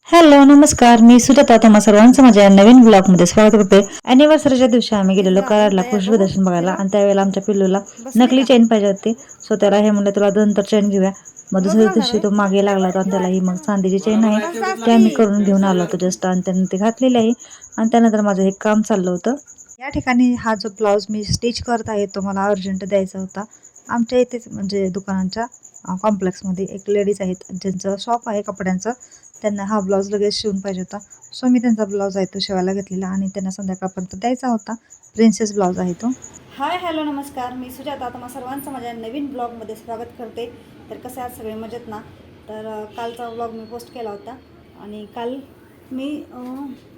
Hello नमस्कार, मी सुजाता. तुम्हा सर्वांचं माझ्या नवीन ब्लॉगमध्ये स्वागत करते. अॅनिव्हर्सरीच्या दिवशी आम्ही गेलेलो कराडला कृषी प्रदर्शन बघायला आणि त्यावेळेला आमच्या पिल्लूला नकली चेन पाहिजे होती. सो त्याला हे म्हणलं तुला नंतर चेन घेऊया. मग दुसऱ्या दिवशी तो मागे लागला होता आणि त्याला ही मग चांदीची चेन आहे ते आम्ही करून घेऊन आलो होतो जस्ट, आणि त्यानं ते घातलेली आहे. आणि त्यानंतर माझं हे काम चाललं होतं. या ठिकाणी हा जो ब्लाऊज मी स्टिच करत आहे तो मला अर्जंट द्यायचा होता. आमच्या इथेच म्हणजे दुकानांच्या कॉम्प्लेक्समध्ये एक लेडीज आहेत ज्यांचं शॉप आहे कपड्यांचं. त्यांना हा ब्लाऊज लगेच शिवून पाहिजे होता. सो मी त्यांचा ब्लाऊज आहे तो शिवायला घेतलेला आणि त्यांना संध्याकाळपर्यंत द्यायचा होता. प्रिन्सेस ब्लाऊज आहे तो. हाय हॅलो नमस्कार, मी सुजाता. तुम्हा सर्वांचं माझ्या नवीन ब्लॉगमध्ये स्वागत करते. तर कसे आहात सगळे, मजेत ना? तर कालचा ब्लॉग मी पोस्ट केला होता आणि काल मी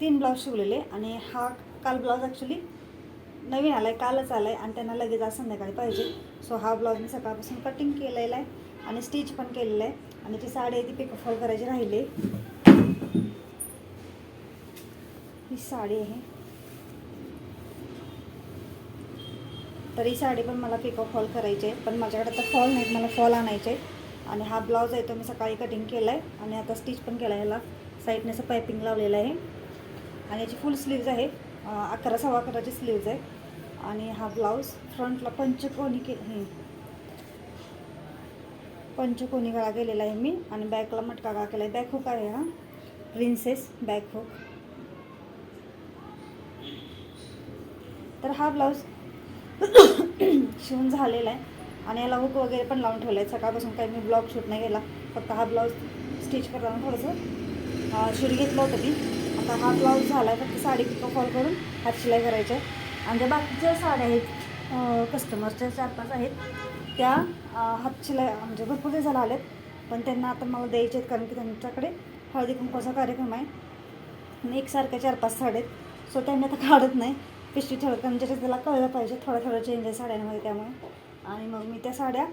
3 ब्लाऊज शिवलेले आणि हा काल ब्लाऊज ॲक्च्युली नवीन आला आहे, कालच आला आहे आणि त्यांना लगेच आज संध्याकाळी पाहिजे. सो हा ब्लाऊज मी सकाळपासून कटिंग केलेला आहे आणि स्टिच पण केलेलं आहे. आणि ती साडी आहे ती पिको फॉल करायची राहिली. ही साडी आहे, तर ही साडी पण मला पिको फॉल करायची आहे, पण माझ्याकडे आता फॉल नाहीत, मला फॉल आणायचे आहे. आणि हा ब्लाऊज आहे तो मी सकाळी कटिंग केला आहे आणि आता स्टिच पण केला आहे. ह्याला साईडने असं पायपिंग लावलेलं आहे आणि याची फुल स्लीव्ज आहे, 11 सव्वा 11ची स्लीव्ज आहे. आणि हा ब्लाऊज फ्रंटला पंचकोनी गळा केलेला आहे मी आणि बॅकला मटका गळा केला आहे. बॅक हुक आहे हा, प्रिन्सेस बॅक हुक. तर हा ब्लाऊज शिवून झालेला आहे आणि याला हुक वगैरे पण लावून ठेवलं आहे. सकाळपासून काही मी ब्लॉग शूट नाही केला, फक्त हा ब्लाऊज स्टिच करताना थोडंसं शिडी घेतलं होतं मी. आता हा ब्लाऊज झाला आहे, फक्त साडी पिको फॉल करून हात शिलाई करायचे आहे. आणि ज्या बाकीच्या साड्या आहेत कस्टमरच्या 4-5 आहेत त्या हात शिलाई म्हणजे भरपूर दिवसाला आलेत, पण त्यांना आता मला द्यायचे आहेत कारण की त्यांच्याकडे हळदी कुंकवाचा कार्यक्रम आहे आणि एकसारख्या 4-5 साड्या आहेत. सो त्यांनी आता काढत नाही, पिशवी ठेवत, कारण ज्याच्यात त्याला कळलं पाहिजे थोडं चेंज आहे साड्यांमध्ये. त्यामुळे आणि मग मी त्या साड्या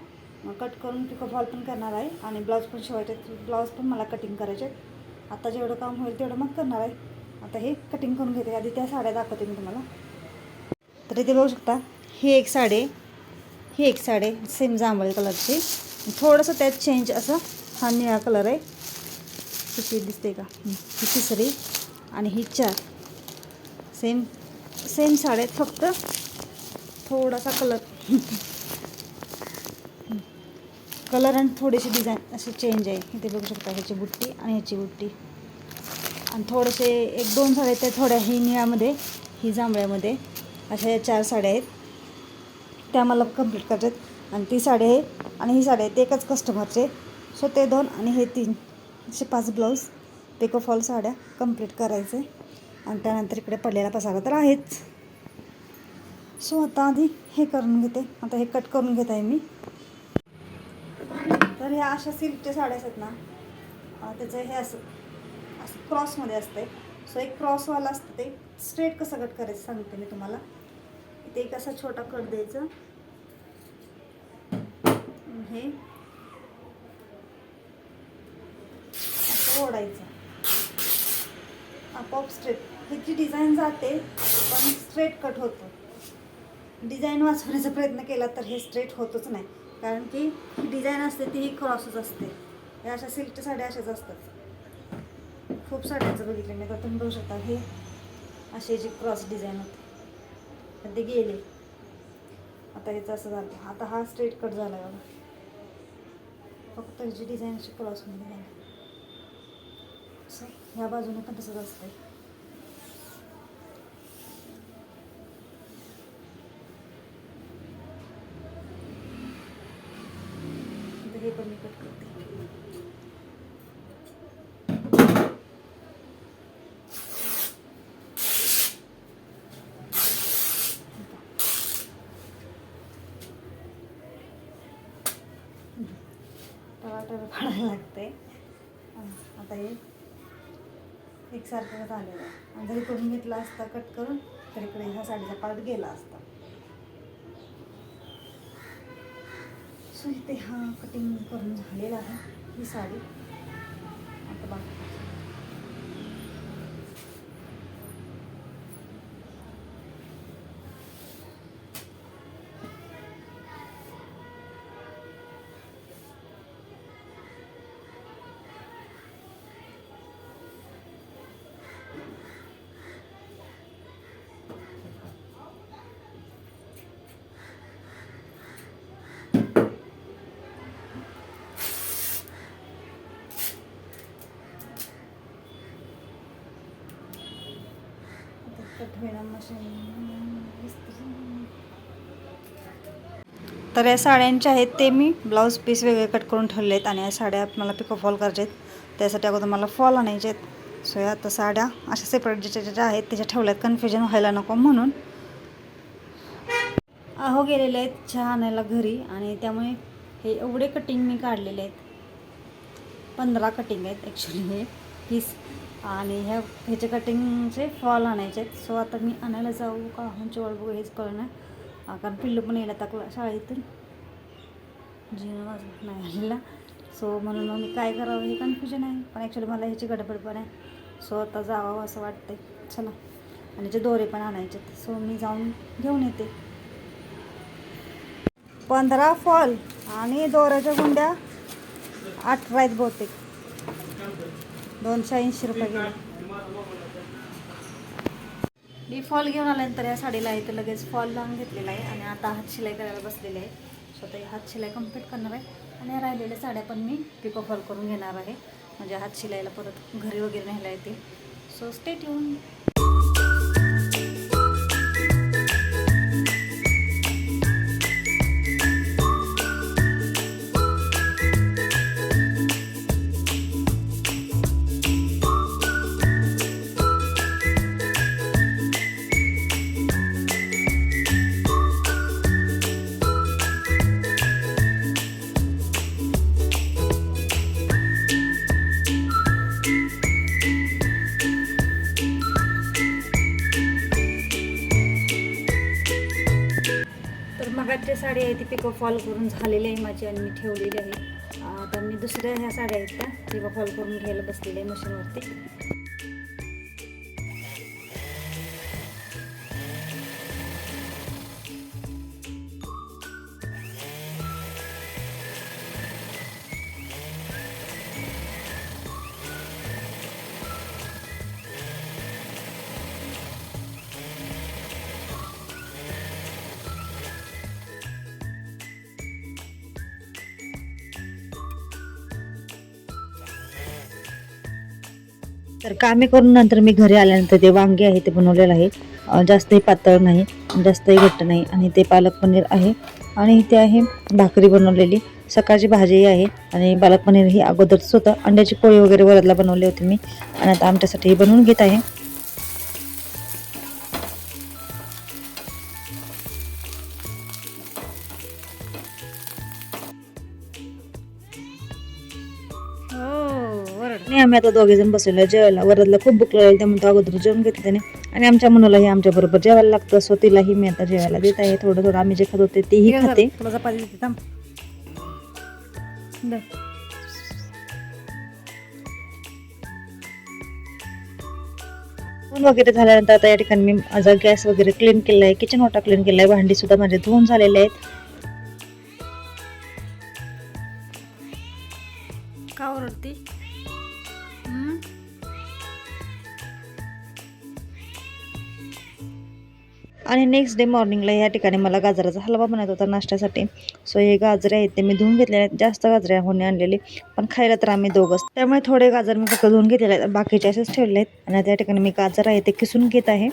कट करून पिको फॉल पण करणार आहे आणि ब्लाऊज पण शिवायचे. ब्लाऊज पण मला कटिंग करायचे. आता जेवढं काम होईल तेवढं मग करणार आहे. आता हे कटिंग करून घेते, आधी त्या साड्या दाखवते मी तुम्हाला. तर इथे बघू शकता, ही एक साडी सेम जांभळी कलरची, थोडंसं त्यात चेंज असं हा निळा कलर आहे. कशी दिसते का? ही तिसरी आणि ही 4 सेम साड्या, फक्त थोडासा कलर आणि थोडीशी डिझाईन अशी चेंज आहे. इथे बघू शकता, ह्याची बुट्टी आणि ह्याची बुट्टी. आणि थोडेसे 1-2 साड्या त्या थोड्या ही निळ्यामध्ये, ही जांभळ्यामध्ये, अशा या 4 साड्या आहेत त्या मला कंप्लीट करायच्या आहेत. आणि ती साडी आहे आणि ही साडी आहे ते एकच कस्टमरचे. सो ते 2 आणि हे 3 असे 5 ब्लाऊज पिको फॉल साड्या कंप्लीट करायचे. आणि त्यानंतर इकडे पडलेला पसारा तर आहेच. सो आता आधी हे करून घेते. आता हे कट करून घेत आहे मी. तर ह्या अशा सिल्कच्या साड्या आहेत ना, त्याचं हे असं क्रॉसमध्ये असते. सो एक क्रॉसवाला असतं, ते स्ट्रेट कसं कट करायचं सांगते मी तुम्हाला. इथे एक असा छोटा कट द्यायचं, हे असं ओढायचं, आपोआप स्ट्रेट. ह्याची डिझाईन जाते पण स्ट्रेट कट होतो. डिझाईन वाचवण्याचा प्रयत्न केला तर हे स्ट्रेट होतच नाही, कारण की ही डिझाईन असते ती ही क्रॉसच असते. ह्या अशा सिल्कच्या साड्या अशाच असतात. खूप साड्यांचं बघितलं मी, तर तुम्ही बघू शकता हे असे जी क्रॉस डिझाईन होते पण ते गेले. आता ह्याचं असं झालं. आता हा स्ट्रेट कट झाला आहे बघा, फक्त ह्याची डिझाईन अशी क्रॉसमध्ये झाली. असं ह्या बाजूने पण तसंच असतं. हे पण मी कट करते. टवाटव काढायला लागते. आता हे एकसारखं झालेलं आहे. आणि जरी करून घेतला असता कट करून तर इकडे ह्या साडीचा पार्ट गेला असता. सो इथे हा कटिंग करून झालेला आहे ही साडी. आता बाकी कट मशीन. तर या साड्यांच्या आहेत ते मी ब्लाऊज पीस वेगळे कट करून ठेवले आहेत आणि या साड्या मला पिको फॉल करायचे आहेत. त्यासाठी अगोदर मला फॉल आणायचे आहेत. सो या आता साड्या अशा सेपरेट ज्याच्या आहेत त्याच्या ठेवल्यात, कन्फ्युजन व्हायला नको म्हणून. अहो गेलेले आहेत चहा आणायला घरी आणि त्यामुळे हे एवढे कटिंग मी काढलेले आहेत. 15 कटिंग आहेत ॲक्च्युली हे पीस आणि ह्याचे कटिंगचे फॉल आणायचे आहेत. सो आता मी आणायला जाऊ का ह्यांची वाट बघू हेच कळलं नाही, कारण पिल्लू पण यायला टाकलं शाळेतून, जीवन माझं नाही आलेला. सो म्हणून मग मी काय करावं हे कन्फ्युजन आहे, पण ॲक्च्युली मला ह्याची गडबड पण आहे. सो आता जावं असं वाटतंय. चला, आणि याचे दोरे पण आणायचे. सो मी जाऊन घेऊन येते. 15 फॉल आणि दोऱ्याच्या गुंड्या 18 आहेत बहुतेक. 280 रुपये गेले. मी फॉल घेऊन आल्यानंतर या साडीला आहे तर लगेच फॉल लावून घेतलेला आहे आणि आता हात शिलाई करायला बसलेले आहे. स्वतः हात शिलाई कंप्लीट करणार आहे आणि या राहिलेल्या साड्या पण मी पिको फॉल करून घेणार आहे, म्हणजे हात शिलाईला परत घरी वगैरे न्यायला येतील. So stay tuned. मगाची साडी आहे ती पिको फॉल करून झालेली आहे माझी आणि मी ठेवलेली आहे. आता मी दुसऱ्या ह्या साड्या आहेत त्या पिको फॉल करून घ्यायला बसलेली आहे मशीनवरती. तर कामे करून नंतर मी घरी आल्यानंतर ते वांगे आहे ते बनवलेलं आहे. जास्तही पातळ नाही, जास्तही घट्ट नाही, आणि ते पालक पनीर आहे आणि इथे आहे भाकरी बनवलेली. सकाळची भाजी आहे आणि पालक पनीर ही अगोदरच होतं. अंड्याची पोळी वगैरे वरदला बनवली होती मी आणि आता आमच्यासाठी हे बनवून घेत आहे. आणि आम्ही आता दोघे जण बसलेलो जेवायला. वरदला खूप भूक लागली त्यामुळे तो अगोदर जेवून घेते त्याने आणि आमच्या मुलालाही आमच्या बरोबर जेवायला लागतं. सो तिलाही मी आता जेवायला देत आहे. थोडं थोडं आम्ही जे खात होते तेही खाते. थोडा चपाती देते थांब. जेवण वगैरे झाल्यानंतर आता या ठिकाणी मी माझा गॅस वगैरे क्लीन केला आहे, किचन ओटा क्लीन केला आहे, भांडी सुद्धा माझे धुवून झालेले आहेत. का ओरडती? आणि नेक्स्ट डे मॉर्निंगला या ठिकाणी मला गाजराचा हलवा बनायचा होता नाश्त्यासाठी. सो हे गाजरे आहेत ते मी धुवून घेतलेले आहेत. जास्त गाजरे होणे आणलेले, पण खायला तर आम्ही दोघंच, त्यामुळे थोडे गाजर मी फक्त धुवून घेतलेले आहेत, बाकीचे असेच ठेवले आहेत. आणि त्या ठिकाणी मी गाजर आहे ते किसून घेत आहे.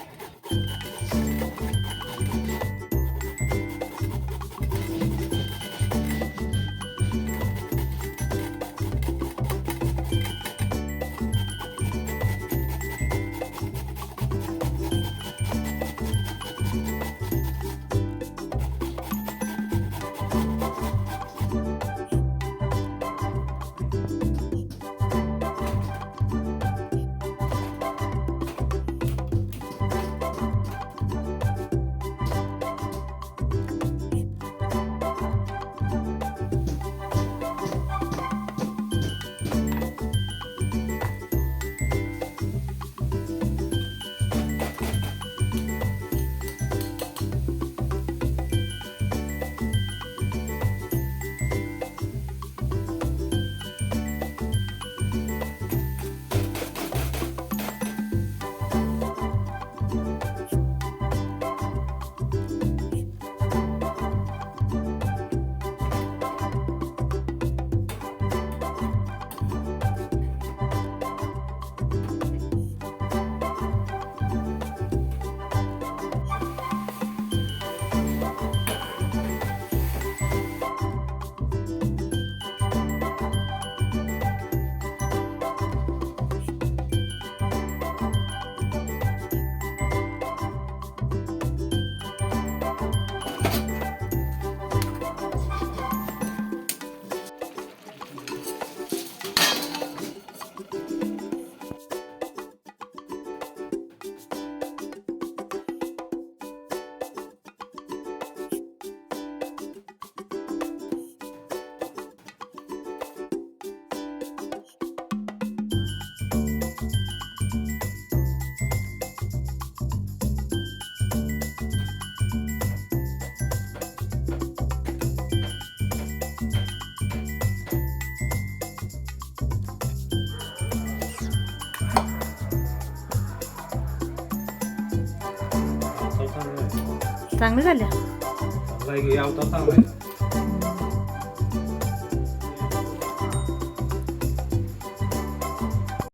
चांगली झाल्या यावता चांगला आहे.